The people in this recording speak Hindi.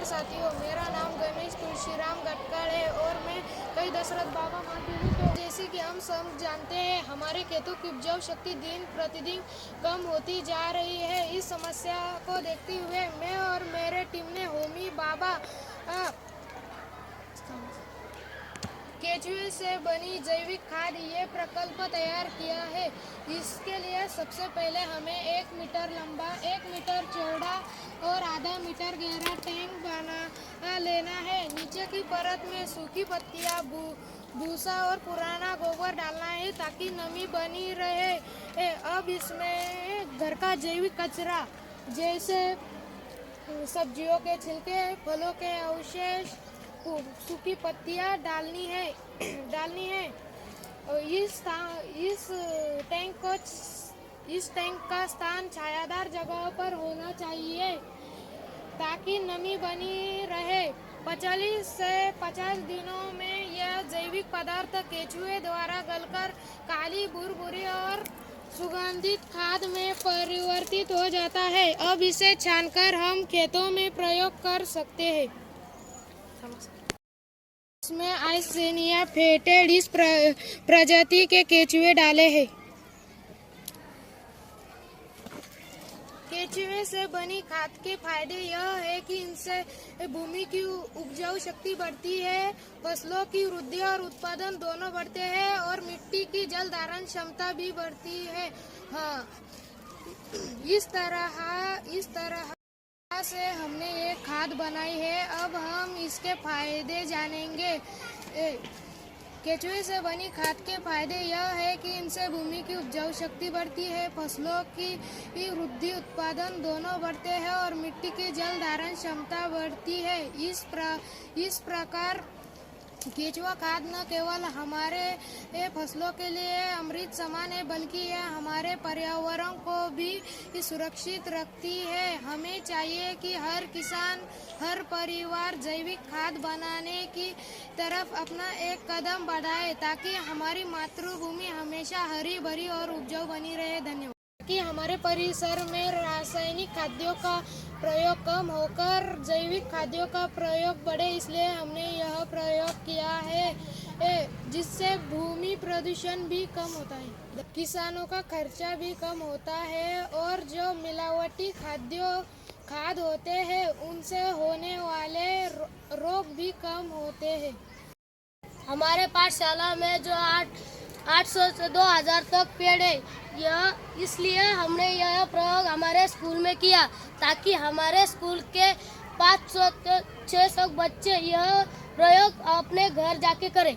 साथियों, मेरा नाम गणेश तुलसीराम गटकड़ है और मैं कई दशरथ बाबा माटी हूँ। तो जैसे कि हम सब जानते हैं, हमारे खेतों की उपजाऊ शक्ति दिन प्रतिदिन कम होती जा रही है। इस समस्या को देखते हुए मैं और मेरे टीम ने होमी बाबा केचुए से बनी जैविक खाद ये प्रकल्प तैयार किया है। इसके लिए सबसे पहले हमें 1 मीटर लंबा, 1 मीटर चौड़ा और आधा मीटर गहरा टैंक बना लेना है। नीचे की परत में सूखी पत्तियां, भूसा और पुराना गोबर डालना है ताकि नमी बनी रहे। अब इसमें घर का जैविक कचरा जैसे सब्जियों के छिलके, फलों के अवशेष, सूखी पत्तियां डालनी है। और इस टैंक का स्थान छायादार जगह पर होना चाहिए ताकि नमी बनी रहे। 45 से 50 दिनों में यह जैविक पदार्थ केचुए द्वारा गलकर काली, भुरभुरी और सुगंधित खाद में परिवर्तित हो जाता है। अब इसे छानकर हम खेतों में प्रयोग कर सकते हैं। इसमें आइसेनिया फेटेड इस प्रजाति के केचुए डाले हैं। केचुए से बनी खाद के फायदे यह है कि इनसे भूमि की उपजाऊ शक्ति बढ़ती है, फसलों की वृद्धि और उत्पादन दोनों बढ़ते हैं और मिट्टी की जल धारण क्षमता भी बढ़ती है। इस तरह से हमने ये खाद बनाई है। अब हम इसके फायदे जानेंगे। केचुए से बनी खाद के फायदे यह है कि इनसे भूमि की उपजाऊ शक्ति बढ़ती है, फसलों की वृद्धि, उत्पादन दोनों बढ़ते हैं और मिट्टी की जल धारण क्षमता बढ़ती है। इस प्रकार केचुआ खाद न केवल हमारे फसलों के लिए अमृत समान है, बल्कि यह हमारे पर्यावरण को भी सुरक्षित रखती है। हमें चाहिए कि हर किसान, हर परिवार जैविक खाद बनाने की तरफ अपना एक कदम बढ़ाए ताकि हमारी मातृभूमि हमेशा हरी भरी और उपजाऊ बनी रहे। धन्यवाद। कि हमारे परिसर में रासायनिक खाद्यों का प्रयोग कम होकर जैविक खाद्यों का प्रयोग बढ़े, इसलिए हमने यह प्रयोग किया है जिससे भूमि प्रदूषण भी कम होता है, किसानों का खर्चा भी कम होता है और जो मिलावटी खाद होते हैं उनसे होने वाले रोग भी कम होते हैं। हमारे पाठशाला में जो 800 से 2000 तक पेड़ है, इसलिए हमने यह प्रयोग हमारे स्कूल में किया ताकि हमारे स्कूल के 500 से 600 बच्चे यह प्रयोग अपने घर जाके करें।